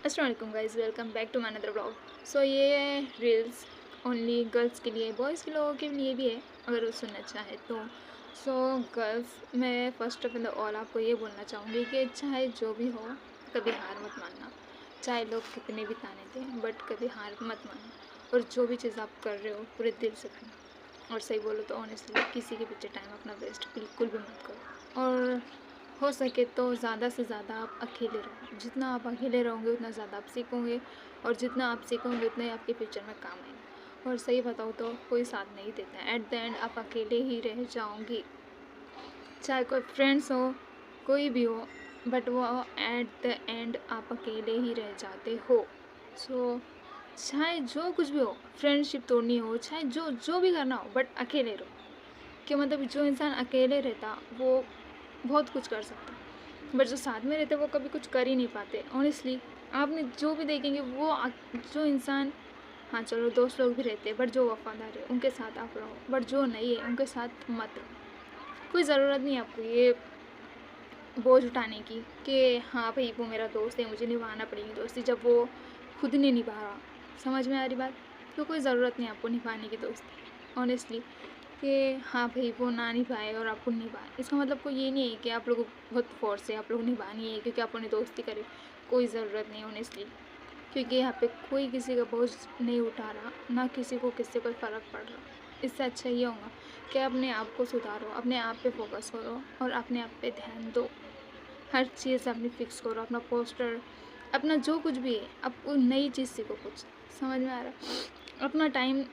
अस्सलाम वालेकुम guys, welcome back to my another blog. So ये रील्स ओनली गर्ल्स के लिए, बॉयज़ के लोगों के लिए भी है अगर वो सुनना चाहे तो। सो गर्ल्स, मैं फ़र्स्ट ऑफ ऑल आपको ये बोलना चाहूँगी कि चाहे जो भी हो, कभी हार मत मानना। चाहे लोग कितने भी ताने दें, बट कभी हार मत मानना। और जो भी चीज़ आप कर रहे हो पूरे दिल से करना। और सही बोलो तो ऑनेस्टली किसी के पीछे टाइम अपना वेस्ट बिल्कुल भी मत करो। और हो सके तो ज़्यादा से ज़्यादा आप अकेले रहो। जितना आप अकेले रहोगे उतना ज़्यादा आप सीखोगे, और जितना आप सीखोगे उतना ही आपके फ्यूचर में काम आएगा। और सही बताऊँ तो कोई साथ नहीं देता है, एट द एंड आप अकेले ही रह जाओगे। चाहे कोई फ्रेंड्स हो, कोई भी हो, बट वो एट द एंड आप अकेले ही रह जाते हो। सो चाहे जो कुछ भी हो, फ्रेंडशिप तोड़नी हो, चाहे जो जो भी करना हो, बट अकेले रहो। कि मतलब जो इंसान अकेले रहता वो बहुत कुछ कर सकता, बट जो साथ में रहते वो कभी कुछ कर ही नहीं पाते। ऑनेस्टली आपने जो भी देखेंगे वो जो इंसान, हाँ चलो दोस्त लोग भी रहते हैं, बट जो वफादार है उनके साथ आप रहो, बट जो नहीं है उनके साथ मत रहो। कोई ज़रूरत नहीं है आपको ये बोझ उठाने की कि हाँ भाई वो मेरा दोस्त है, मुझे निभाना पड़ेगी दोस्ती, जब वो खुद नहीं निभा रहा। समझ में आ रही बात? तो कोई ज़रूरत नहीं है आपको निभाने की दोस्ती, ऑनेस्टली। कि हाँ भाई वो ना निभाए और आपको निभाए, इसका मतलब कोई ये नहीं है कि आप लोगों को बहुत फोर्स है आप लोग निभानी है क्योंकि आप उन्हें दोस्ती करें। कोई ज़रूरत नहीं ऑनेस्टली, क्योंकि यहाँ पे कोई किसी का बोझ नहीं उठा रहा, ना किसी को किससे कोई फ़र्क पड़ रहा। इससे अच्छा ये होगा कि अपने आप को सुधारो, अपने आप पे फोकस करो और अपने आप पे ध्यान दो। हर चीज़ अपनी फिक्स करो, अपना पोस्टर, अपना जो कुछ भी है, अब कोई नई चीज़ सीखो कुछ। समझ में आ रहा? अपना टाइम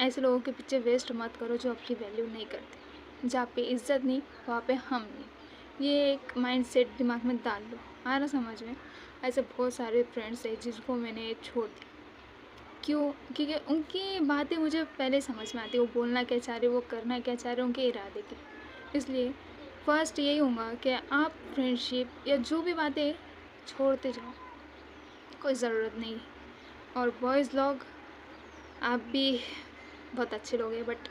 ऐसे लोगों के पीछे वेस्ट मत करो जो आपकी वैल्यू नहीं करते। जहाँ पे इज़्ज़त नहीं वहाँ पे हम नहीं। ये एक माइंडसेट दिमाग में डाल लो, आ रहा समझ में? ऐसे बहुत सारे फ्रेंड्स हैं जिसको मैंने छोड़ दिया। क्यों? क्योंकि उनकी बातें मुझे पहले समझ में आती है, वो बोलना क्या चाह रहे, वो करना क्या चाह रहे, उनके इरादे क्या। इसलिए फर्स्ट यही होगा कि आप फ्रेंडशिप या जो भी बातें छोड़ते जाओ, कोई ज़रूरत नहीं है। और बॉयज़ लोग, आप भी बहुत अच्छे लोग हैं, बट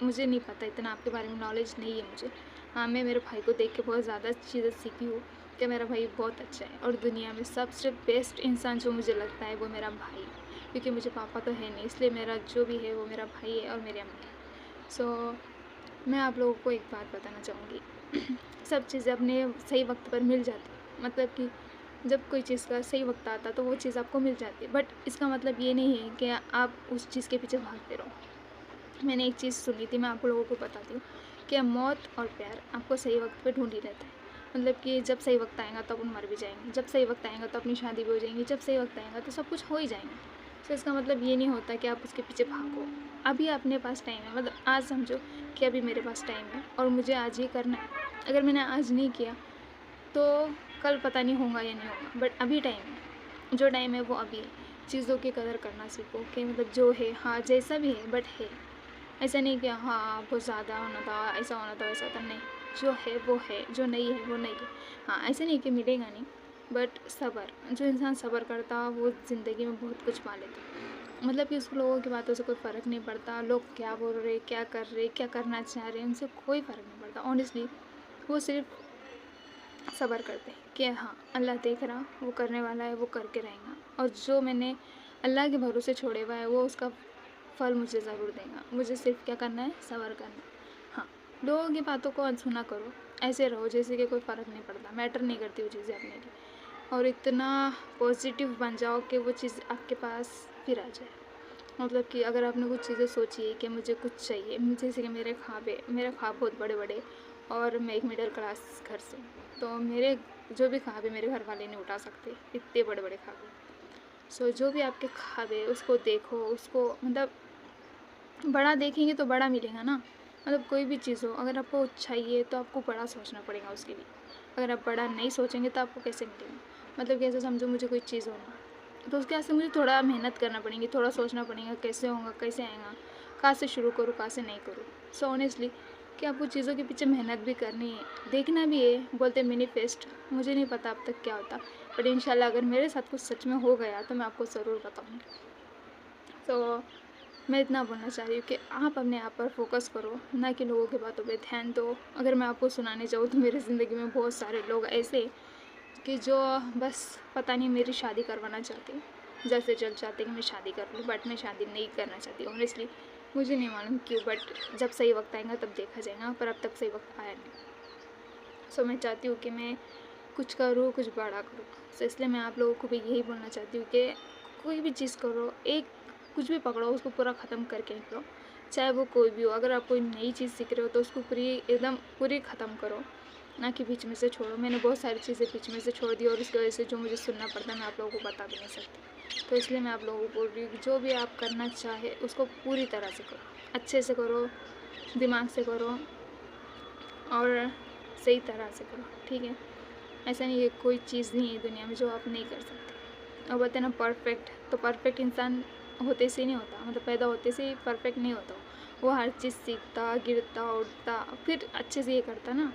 मुझे नहीं पता, इतना आपके बारे में नॉलेज नहीं है मुझे। हाँ, मैं मेरे भाई को देख के बहुत ज़्यादा चीज़ें सीखी हूँ कि मेरा भाई बहुत अच्छा है, और दुनिया में सबसे बेस्ट इंसान जो मुझे लगता है वो मेरा भाई है। क्योंकि मुझे पापा तो है नहीं, इसलिए मेरा जो भी है वो मेरा भाई है और मेरी अम्मी है। सो मैं आप लोगों को एक बात बताना चाहूँगी सब चीज़ें अपने सही वक्त पर मिल जाती, मतलब कि जब कोई चीज़ का सही वक्त आता तो वो चीज़ आपको मिल जाती है, बट इसका मतलब ये नहीं है कि आप उस चीज़ के पीछे भागते रहो। मैंने एक चीज़ सुनी थी, मैं आप लोगों को बताती हूँ कि मौत और प्यार आपको सही वक्त पे ढूंढ ही रहता है। मतलब कि जब सही वक्त आएगा तो अपन मर भी जाएंगे, जब सही वक्त आएगा तो अपनी शादी भी हो जाएंगी, जब सही वक्त आएगा तो सब कुछ हो ही जाएगा। तो इसका मतलब ये नहीं होता कि आप उसके पीछे भागो। अभी अपने पास टाइम है, मतलब आज समझो कि अभी मेरे पास टाइम है और मुझे आज ये करना है। अगर मैंने आज नहीं किया तो कल पता नहीं होगा या नहीं होगा, बट अभी टाइम है। जो टाइम है वो अभी है। चीज़ों की कदर करना सीखो कि मतलब जो है, हाँ जैसा भी है बट है। ऐसा नहीं कि हाँ बहुत ज़्यादा होना था, ऐसा होना था, वैसा था, नहीं। जो है वो है, जो नहीं है वो नहीं है। हाँ, ऐसा नहीं कि मिलेगा नहीं, बट सब्र, जो इंसान सब्र करता वो ज़िंदगी में बहुत कुछ पा लेता। मतलब कि उसको लोगों की बातों से कोई फ़र्क नहीं पड़ता, लोग क्या बोल रहे, क्या कर रहे, क्या करना चाह रहे, उनसे कोई फ़र्क नहीं पड़ता। ऑनेस्टली वो सिर्फ सब्र करते हैं कि हाँ अल्लाह देख रहा, वो करने वाला है, वो करके रहेगा। और जो मैंने अल्लाह के भरोसे छोड़े हुआ है वो उसका फल मुझे ज़रूर देगा। मुझे सिर्फ क्या करना है, सब्र करना है। हाँ, लोगों की बातों को अनसुना करो, ऐसे रहो जैसे कि कोई फ़र्क नहीं पड़ता, मैटर नहीं करती वो चीज़ें अपने लिए। और इतना पॉजिटिव बन जाओ कि वो चीज़ आपके पास फिर आ जाए। मतलब कि अगर आपने कुछ चीज़ें सोची है कि मुझे कुछ चाहिए, जैसे कि मेरे ख्वाब है, मेरे ख्वाब बहुत बड़े बड़े, और मैं एक मिडिल क्लास घर से हूँ, तो मेरे जो भी ख्वाब है मेरे घर वाले नहीं उठा सकते, इतने बड़े बड़े ख्वाब हैं। सो जो भी आपके ख्वाब है उसको देखो, उसको मतलब बड़ा देखेंगे तो बड़ा मिलेगा ना। मतलब कोई भी चीज़ हो, अगर आपको चाहिए तो आपको बड़ा सोचना पड़ेगा उसके लिए। अगर आप बड़ा नहीं सोचेंगे तो आपको कैसे मिलेगा? मतलब कैसे समझो, मुझे कोई चीज़ होना, तो उसके वास्ते मुझे थोड़ा मेहनत करना पड़ेगी, थोड़ा सोचना पड़ेगा कैसे होगा, कैसे आएगा, कहाँ से शुरू करूँ, कहाँ से नहीं करूँ। सो ऑनेस्टली कि आपको चीज़ों के पीछे मेहनत भी करनी है, देखना भी है। बोलते मैनिफेस्ट, मुझे नहीं पता अब तक क्या होता, बट इंशाल्लाह अगर मेरे साथ कुछ सच में हो गया तो मैं आपको ज़रूर बताऊँगी। तो मैं इतना बोलना चाह रही हूँ कि आप अपने आप पर फोकस करो, ना कि लोगों की बातों पे ध्यान दो। अगर मैं आपको सुनाने जाऊँ तो मेरी ज़िंदगी में बहुत सारे लोग ऐसे कि जो बस पता नहीं मेरी शादी करवाना चाहती है, जैसे चल चाहते कि मैं शादी कर लूँ, बट मैं शादी नहीं करना चाहती ऑनेस्टली। मुझे नहीं मालूम क्यों, बट जब सही वक्त आएगा तब देखा जाएगा, पर अब तक सही वक्त आया नहीं। सो मैं चाहती हूँ कि मैं कुछ करूँ, कुछ बड़ा करूँ। सो इसलिए मैं आप लोगों को भी यही बोलना चाहती हूँ कि कोई भी चीज़ करो, एक कुछ भी पकड़ो, उसको पूरा ख़त्म करके निकलो, चाहे वो कोई भी हो। अगर आप कोई नई चीज़ सीख रहे हो तो उसको पूरी एकदम पूरी ख़त्म करो, ना कि बीच में से छोड़ो। मैंने बहुत सारी चीज़ें बीच में से छोड़ दी और उसकी वजह से जो मुझे सुनना पड़ता है मैं आप लोगों को बता भी नहीं सकती। तो इसलिए मैं आप लोगों को बोल रही हूँ कि जो भी आप करना चाहे उसको पूरी तरह से करो, अच्छे से करो, दिमाग से करो और सही तरह से करो, ठीक है। ऐसा नहीं है कोई चीज़ नहीं है दुनिया में जो आप नहीं कर सकते। और बोलते हैं ना परफेक्ट, तो परफेक्ट इंसान होते से नहीं होता, मतलब पैदा होते से ही परफेक्ट नहीं होता। वो हर चीज़ सीखता, गिरता, उठता, फिर अच्छे से ये करता ना।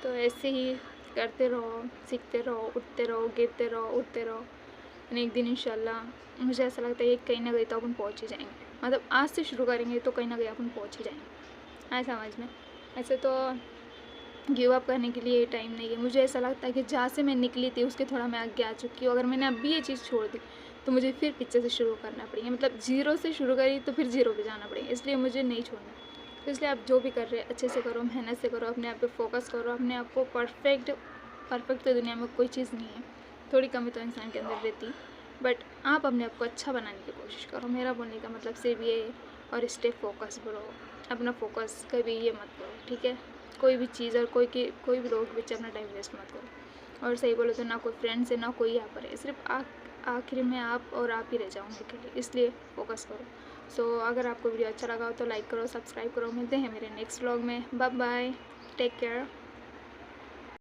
तो ऐसे ही करते रहो, सीखते रहो, उठते रहो, गिरते रहो, उठते रहो, और एक दिन इंशाल्लाह मुझे ऐसा लगता है कि कहीं ना कहीं तो अपन पहुँच ही जाएंगे। मतलब आज से शुरू करेंगे तो कहीं ना कहीं अपन पहुँच ही जाएंगे, आए समझ में। ऐसे तो गिव अप करने के लिए टाइम नहीं है। मुझे ऐसा लगता है कि जहाँ से मैं निकली थी उसके थोड़ा मैं आगे आ चुकी हूँ। अगर मैंने अभी ये चीज़ छोड़ दी तो मुझे फिर पीछे से शुरू करना पड़ेगा, मतलब ज़ीरो से शुरू करी तो फिर ज़ीरो पे जाना पड़ेगा, इसलिए मुझे नहीं छोड़ना। तो इसलिए आप जो भी कर रहे हैं अच्छे से करो, मेहनत से करो, अपने आप पे फोकस करो, अपने आप को परफेक्ट तो दुनिया में कोई चीज़ नहीं है, थोड़ी कमी तो इंसान के अंदर रहती, बट आप अपने आप को अच्छा बनाने की कोशिश करो। मेरा बोलने का मतलब सिर्फ ये है। और स्टे फोकस करो, अपना फोकस कभी ये मत करो, ठीक है। कोई भी चीज़ और कोई भी लोगों के पीछे अपना टाइम वेस्ट मत करो। और सही बोलो तो ना कोई फ्रेंड्स है ना कोई यहाँ पर है, सिर्फ आखिर में आप और आप ही रह जाओगे के लिए, इसलिए फोकस करो। सो अगर आपको वीडियो अच्छा लगा हो तो लाइक करो, सब्सक्राइब करो। मिलते हैं मेरे नेक्स्ट व्लॉग में। Bye bye, take care.